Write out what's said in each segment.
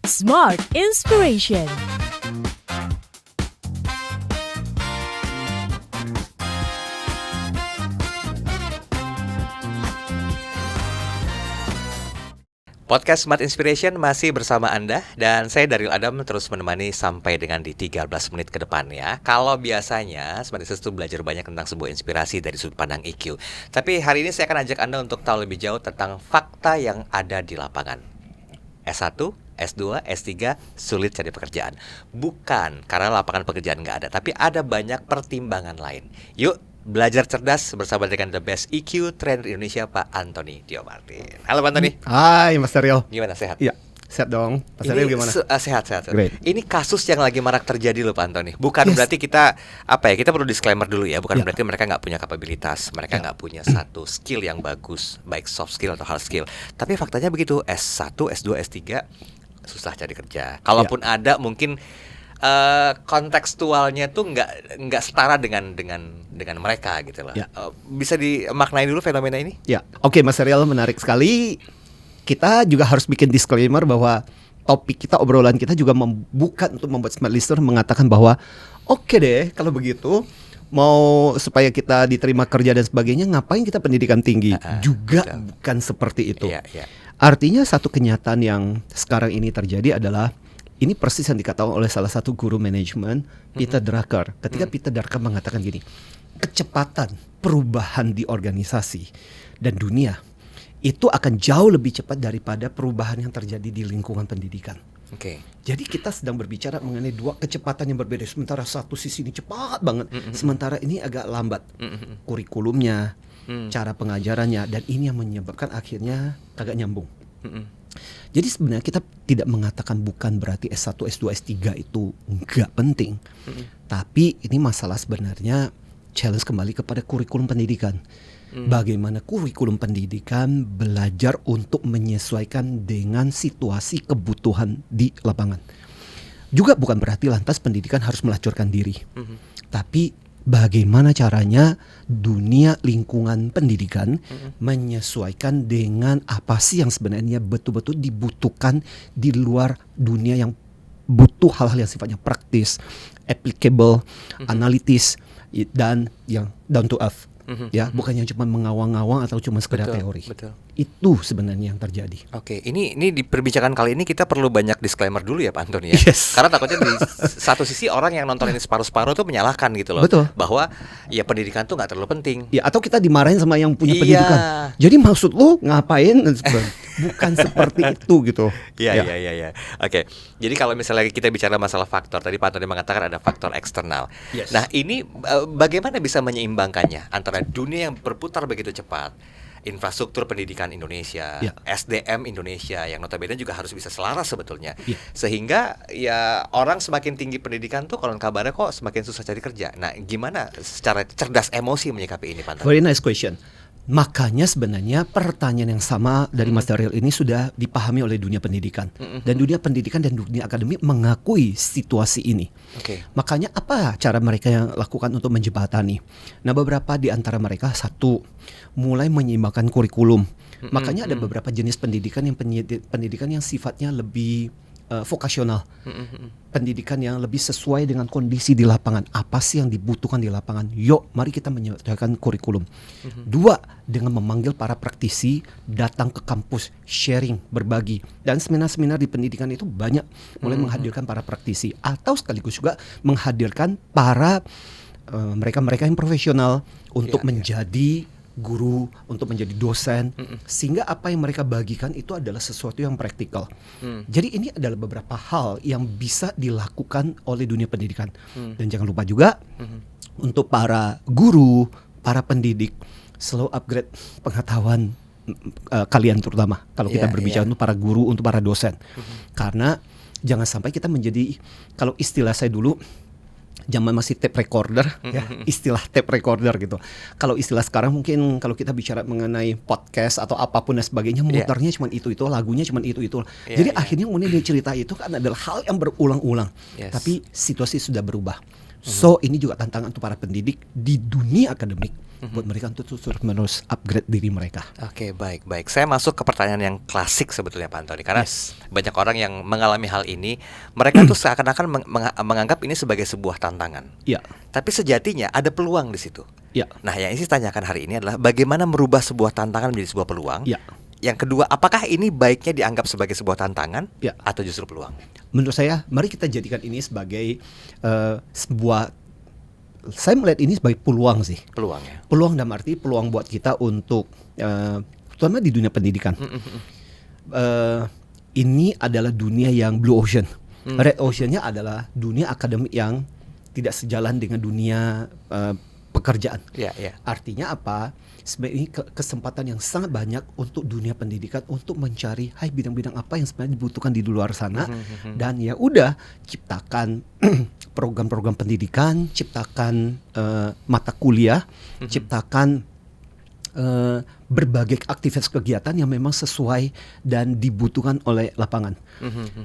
Smart Inspiration. Podcast Smart Inspiration masih bersama Anda dan saya Daryl Adam terus menemani sampai dengan di 13 menit ke depan ya. Kalau biasanya Smart Inspiration itu belajar banyak tentang sebuah inspirasi dari sudut pandang EQ. Tapi hari ini saya akan ajak Anda untuk tahu lebih jauh tentang fakta yang ada di lapangan. S1, S2, S3 sulit cari pekerjaan. Bukan karena lapangan pekerjaan nggak ada, tapi ada banyak pertimbangan lain. Yuk belajar cerdas bersama dengan The Best EQ Trainer Indonesia, Pak Antoni Diomartin. Halo Pak Antoni. Hai Mas Daryl. Gimana, sehat? Iya, sehat dong. Mas Daryl gimana? Sehat. Great. Ini kasus yang lagi marak terjadi loh Pak Antoni. Bukan berarti kita kita perlu disclaimer dulu ya. Bukan berarti mereka nggak punya kapabilitas, mereka nggak punya satu skill yang bagus, baik soft skill atau hard skill. Tapi faktanya begitu, S1, S2, S3 susah cari kerja. Kalaupun ada mungkin kontekstualnya tuh nggak setara dengan mereka gitu loh. Bisa dimaknai dulu fenomena ini? Ya, oke Mas Daryl, menarik sekali. Kita juga harus bikin disclaimer bahwa topik kita, obrolan kita juga membuka untuk membuat smart listener mengatakan bahwa oke deh kalau begitu, mau supaya kita diterima kerja dan sebagainya, ngapain kita pendidikan tinggi? Juga betul. Bukan seperti itu. Artinya satu kenyataan yang sekarang ini terjadi adalah ini persis yang dikatakan oleh salah satu guru manajemen, Peter Drucker. Ketika Peter Drucker mengatakan gini, kecepatan perubahan di organisasi dan dunia itu akan jauh lebih cepat daripada perubahan yang terjadi di lingkungan pendidikan. Jadi kita sedang berbicara mengenai dua kecepatan yang berbeda. Sementara satu sisi ini cepat banget, sementara ini agak lambat. Kurikulumnya, cara pengajarannya, dan ini yang menyebabkan akhirnya agak nyambung. Jadi sebenarnya kita tidak mengatakan bukan berarti S1, S2, S3 itu enggak penting. Tapi ini masalah sebenarnya challenge kembali kepada kurikulum pendidikan. Bagaimana kurikulum pendidikan belajar untuk menyesuaikan dengan situasi kebutuhan di lapangan. Juga bukan berarti lantas pendidikan harus melacurkan diri. Tapi bagaimana caranya dunia lingkungan pendidikan menyesuaikan dengan apa sih yang sebenarnya betul-betul dibutuhkan di luar dunia yang butuh hal-hal yang sifatnya praktis, applicable, analitis, dan yang down to earth. Ya, bukan yang cuma mengawang-awang atau cuma sekedar teori. Itu sebenarnya yang terjadi. Ini di perbincangan kali ini kita perlu banyak disclaimer dulu ya Pak Antoni ya. Karena takutnya di satu sisi orang yang nonton ini separuh-separuh tuh menyalahkan gitu loh. Betul. Bahwa ya pendidikan tuh nggak terlalu penting. Ya, atau kita dimarahin sama yang punya pendidikan. Jadi maksud lu ngapain? Bukan seperti itu gitu. Iya. Oke. Jadi kalau misalnya kita bicara masalah faktor, tadi Pak Antoni mengatakan ada faktor eksternal. Nah, ini bagaimana bisa menyeimbangkannya antara dunia yang berputar begitu cepat, infrastruktur pendidikan Indonesia, SDM Indonesia yang notabene juga harus bisa selaras sebetulnya, sehingga ya orang semakin tinggi pendidikan tuh konon kabarnya kok semakin susah cari kerja. Nah, gimana secara cerdas emosi menyikapi ini, Pak Antoni? Very nice question. Makanya sebenarnya pertanyaan yang sama dari Mas Daryl ini sudah dipahami oleh dunia pendidikan. Dan dunia pendidikan dan dunia akademik mengakui situasi ini. Makanya apa cara mereka yang lakukan untuk menjembatani? Nah, beberapa di antara mereka, satu, mulai menyeimbangkan kurikulum. Makanya ada beberapa jenis pendidikan yang sifatnya lebih vokasional. Pendidikan yang lebih sesuai dengan kondisi di lapangan. Apa sih yang dibutuhkan di lapangan? Yuk, mari kita menyesuaikan kurikulum. Dua, dengan memanggil para praktisi datang ke kampus, sharing, berbagi. Dan seminar-seminar di pendidikan itu banyak mulai menghadirkan para praktisi, atau sekaligus juga menghadirkan para mereka-mereka yang profesional untuk menjadi guru, untuk menjadi dosen, sehingga apa yang mereka bagikan itu adalah sesuatu yang praktikal. Jadi ini adalah beberapa hal yang bisa dilakukan oleh dunia pendidikan. Dan jangan lupa juga untuk para guru, para pendidik, selalu upgrade pengetahuan kalian, terutama kalau kita berbicara untuk para guru, untuk para dosen. Karena jangan sampai kita menjadi, kalau istilah saya dulu, zaman masih tape recorder, ya, istilah tape recorder gitu. Kalau istilah sekarang mungkin kalau kita bicara mengenai podcast atau apapun dan sebagainya, muternya cuma itu, lagunya cuma itu. Jadi akhirnya kemudian dia cerita itu kan adalah hal yang berulang-ulang. Tapi situasi sudah berubah. So ini juga tantangan untuk para pendidik di dunia akademik buat mereka untuk terus upgrade diri mereka. Oke, baik. Saya masuk ke pertanyaan yang klasik sebetulnya Pak Antoni, karena Yes. banyak orang yang mengalami hal ini, mereka tuh seakan-akan menganggap ini sebagai sebuah tantangan. Ya, Tapi sejatinya ada peluang di situ. ya, Nah, yang isi tanyakan hari ini adalah bagaimana merubah sebuah tantangan menjadi sebuah peluang. ya. Yang kedua, apakah ini baiknya dianggap sebagai sebuah tantangan Ya. atau justru peluang? Menurut saya, mari kita jadikan ini sebagai sebuah. Saya melihat ini sebagai peluang sih. Peluang ya. Peluang dalam arti peluang buat kita untuk, terutama di dunia pendidikan. Ini adalah dunia yang blue ocean. Red oceannya adalah dunia akademik yang tidak sejalan dengan dunia pekerjaan. Iya. Artinya apa? Sebenarnya ini kesempatan yang sangat banyak untuk dunia pendidikan untuk mencari bidang-bidang apa yang sebenarnya dibutuhkan di luar sana, dan ya udah ciptakan program-program pendidikan, ciptakan mata kuliah, ciptakan berbagai aktivitas kegiatan yang memang sesuai dan dibutuhkan oleh lapangan.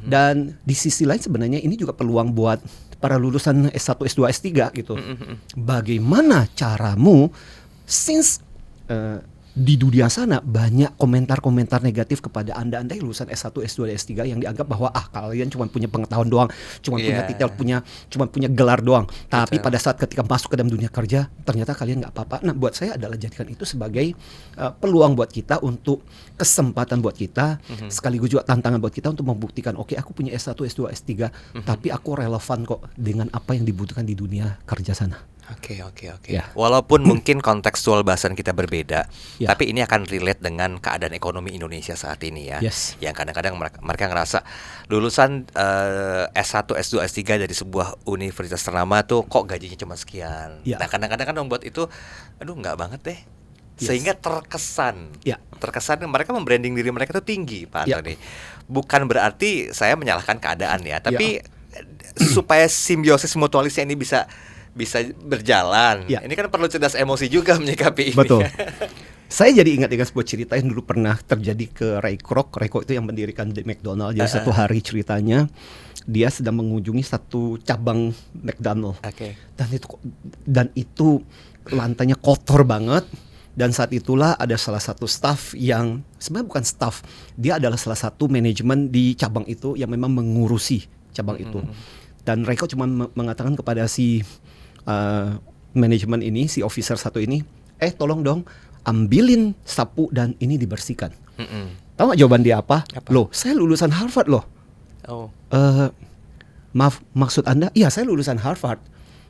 Dan di sisi lain sebenarnya ini juga peluang buat para lulusan S1, S2, S3 gitu. Bagaimana caramu, since di dunia sana banyak komentar-komentar negatif kepada anda yang lulusan S1, S2, S3 yang dianggap bahwa kalian cuma punya pengetahuan doang, cuma punya titel, cuma punya gelar doang. Tapi pada saat ketika masuk ke dalam dunia kerja ternyata kalian nggak apa-apa. Nah, buat saya adalah jadikan itu sebagai peluang buat kita, untuk kesempatan buat kita, sekaligus juga tantangan buat kita untuk membuktikan, oke, aku punya S1, S2, S3, tapi aku relevan kok dengan apa yang dibutuhkan di dunia kerja sana. Oke. Ya. Walaupun mungkin kontekstual bahasan kita berbeda, Ya. tapi ini akan relate dengan keadaan ekonomi Indonesia saat ini ya. Yes. Yang kadang-kadang mereka ngerasa lulusan S1, S2, S3 dari sebuah universitas ternama tuh kok gajinya cuma sekian. Ya. Nah, kadang-kadang kan membuat itu, aduh nggak banget deh. Yes. Sehingga terkesan mereka membranding diri mereka tuh tinggi, Pak Ya. Antoni. Bukan berarti saya menyalahkan keadaan ya, tapi supaya simbiosis mutualisnya ini bisa berjalan. Ya. Ini kan perlu cerdas emosi juga menyikapi ini. Betul. Saya jadi ingat dengan sebuah cerita yang dulu pernah terjadi ke Ray Kroc. Ray Kroc itu yang mendirikan McDonald. Jadi satu hari ceritanya dia sedang mengunjungi satu cabang McDonald. Oke. Dan itu lantainya kotor banget. Dan saat itulah ada salah satu staff yang sebenarnya bukan staff, dia adalah salah satu manajemen di cabang itu yang memang mengurusi cabang itu. Dan Ray Kroc cuma mengatakan kepada si manajemen ini, si officer satu ini, tolong dong ambilin sapu dan ini dibersihkan. Tahu nggak jawaban dia apa? Loh, saya lulusan Harvard loh. Oh. Maaf, maksud Anda? Iya, saya lulusan Harvard.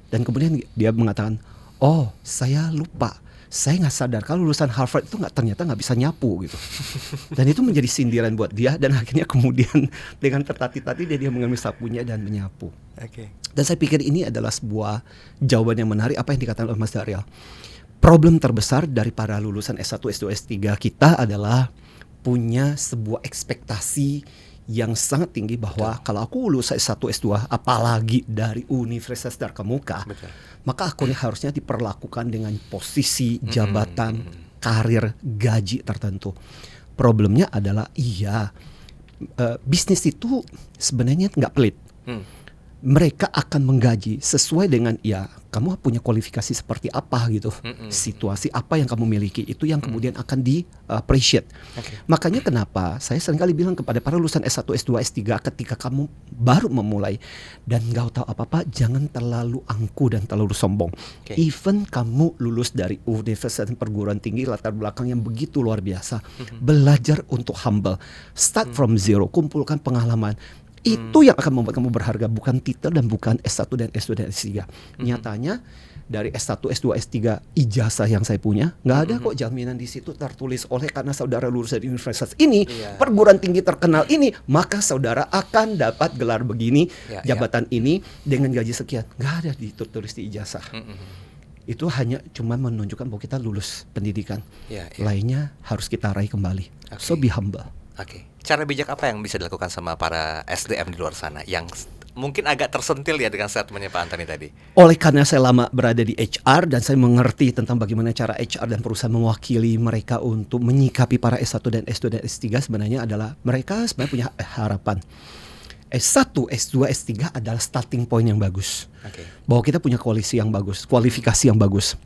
Dan kemudian dia mengatakan, oh, saya lupa. Saya nggak sadar kalau lulusan Harvard itu ternyata nggak bisa nyapu gitu. Dan itu menjadi sindiran buat dia. Dan akhirnya kemudian dengan tertatih-tatih dia mengambil sapunya dan menyapu. Oke. Dan saya pikir ini adalah sebuah jawaban yang menarik apa yang dikatakan oleh Mas Daryl. Problem terbesar dari para lulusan S1, S2, S3 kita adalah punya sebuah ekspektasi yang sangat tinggi bahwa kalau aku lulus S1, S2, apalagi dari universitas terkemuka, maka aku ini harusnya diperlakukan dengan posisi, jabatan, karir, gaji tertentu. Problemnya adalah bisnis itu sebenarnya nggak pelit. Mereka akan menggaji sesuai dengan kamu punya kualifikasi seperti apa gitu, situasi apa yang kamu miliki itu yang kemudian akan di appreciate. Makanya kenapa saya seringkali bilang kepada para lulusan S1, S2, S3 ketika kamu baru memulai dan nggak tahu apa-apa, jangan terlalu angkuh dan terlalu sombong. Even kamu lulus dari universitas dan perguruan tinggi latar belakang yang begitu luar biasa, belajar untuk humble, start from zero, kumpulkan pengalaman. Itu yang akan membuat kamu berharga, bukan titel dan bukan S1 dan S2 dan S3. Nyatanya dari S1, S2, S3 ijazah yang saya punya nggak ada kok jaminan di situ tertulis oleh karena saudara lulus dari universitas ini, perguruan tinggi terkenal ini, maka saudara akan dapat gelar begini, jabatan ini dengan gaji sekian. Nggak ada ditulis di ijazah. Itu hanya cuma menunjukkan bahwa kita lulus pendidikan. Lainnya harus kita raih kembali. So be humble. Cara bijak apa yang bisa dilakukan sama para SDM di luar sana yang mungkin agak tersentil ya dengan statementnya Pak Antoni tadi? Oleh karena saya lama berada di HR dan saya mengerti tentang bagaimana cara HR dan perusahaan mewakili mereka untuk menyikapi para S1 dan S2 dan S3, sebenarnya adalah mereka sebenarnya punya harapan. S1, S2, S3 adalah starting point yang bagus. Oke. Bahwa kita punya kualifikasi yang bagus.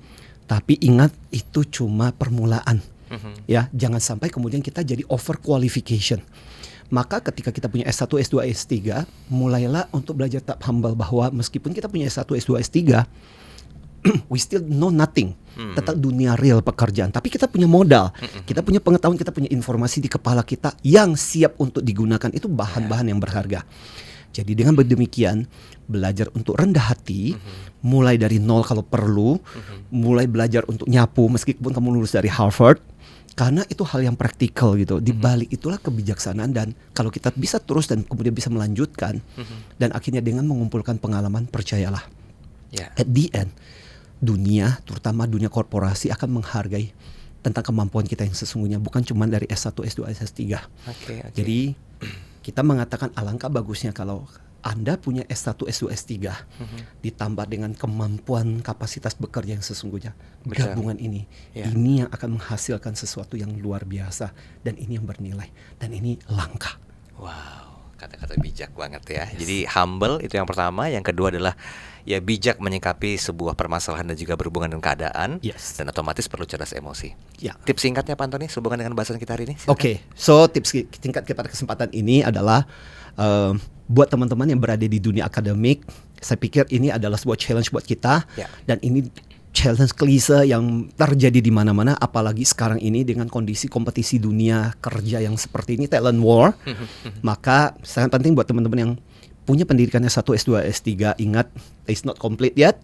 Tapi ingat itu cuma permulaan. Ya, jangan sampai kemudian kita jadi over qualification. Maka ketika kita punya S1, S2, S3, mulailah untuk belajar tahap humble bahwa meskipun kita punya S1, S2, S3, we still know nothing tentang dunia real pekerjaan. Tapi kita punya modal, kita punya pengetahuan, kita punya informasi di kepala kita yang siap untuk digunakan. Itu bahan-bahan yang berharga. Jadi dengan demikian, belajar untuk rendah hati, mulai dari nol kalau perlu, mulai belajar untuk nyapu meskipun kamu lulus dari Harvard. Karena itu hal yang praktikal gitu. Di balik itulah kebijaksanaan, dan kalau kita bisa terus dan kemudian bisa melanjutkan dan akhirnya dengan mengumpulkan pengalaman, percayalah. At the end, dunia, terutama dunia korporasi akan menghargai tentang kemampuan kita yang sesungguhnya, bukan cuma dari S1, S2, S3. Jadi kita mengatakan alangkah bagusnya kalau Anda punya S1, S2, S3 ditambah dengan kemampuan kapasitas bekerja yang sesungguhnya. Betul. Gabungan ini ini yang akan menghasilkan sesuatu yang luar biasa, dan ini yang bernilai, dan ini langka. Wow, kata-kata bijak banget ya. Jadi humble itu yang pertama, yang kedua adalah ya bijak menyikapi sebuah permasalahan dan juga berhubungan dengan keadaan, dan otomatis perlu cerdas emosi. Tips singkatnya Pak Antoni sehubungan dengan bahasan kita hari ini? Oke, so tips singkat pada kesempatan ini adalah buat teman-teman yang berada di dunia akademik, saya pikir ini adalah sebuah challenge buat kita, dan ini challenge klise yang terjadi di mana-mana, apalagi sekarang ini dengan kondisi kompetisi dunia kerja yang seperti ini, talent war. Maka sangat penting buat teman-teman yang punya pendidikan S1, S2, S3, ingat it's not complete yet.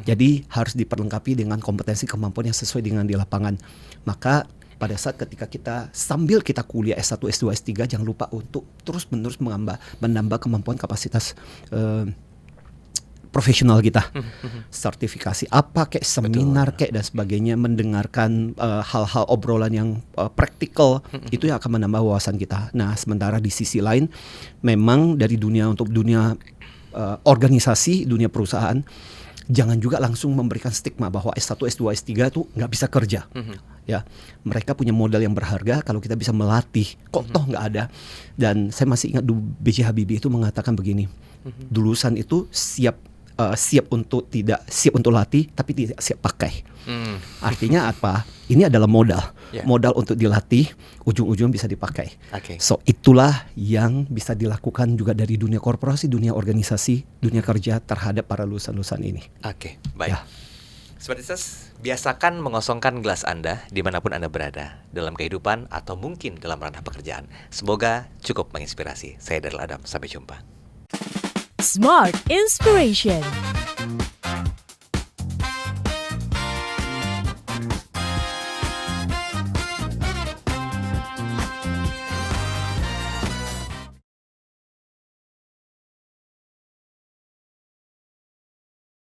Jadi harus diperlengkapi dengan kompetensi kemampuan yang sesuai dengan di lapangan. Maka pada saat ketika kita sambil kita kuliah S1, S2, S3, jangan lupa untuk terus-menerus menambah kemampuan kapasitas profesional kita. Sertifikasi apa kayak seminar kayak dan sebagainya, mendengarkan hal-hal obrolan yang praktikal, itu yang akan menambah wawasan kita. Nah, sementara di sisi lain memang dari dunia organisasi, dunia perusahaan, jangan juga langsung memberikan stigma bahwa S1, S2, S3 itu nggak bisa kerja. Ya, mereka punya modal yang berharga kalau kita bisa melatih. Kok toh nggak ada? Dan saya masih ingat B.J. Habibie itu mengatakan begini, lulusan itu siap untuk latih, tapi tidak siap pakai. Artinya apa? Ini adalah modal untuk dilatih, ujung-ujung bisa dipakai. So itulah yang bisa dilakukan juga dari dunia korporasi, dunia organisasi, dunia kerja terhadap para lulusan-lulusan ini. Baik. Seperti biasakan mengosongkan gelas Anda dimanapun Anda berada, dalam kehidupan atau mungkin dalam ranah pekerjaan. Semoga cukup menginspirasi. Saya Daryl Adam, sampai jumpa. Smart Inspiration.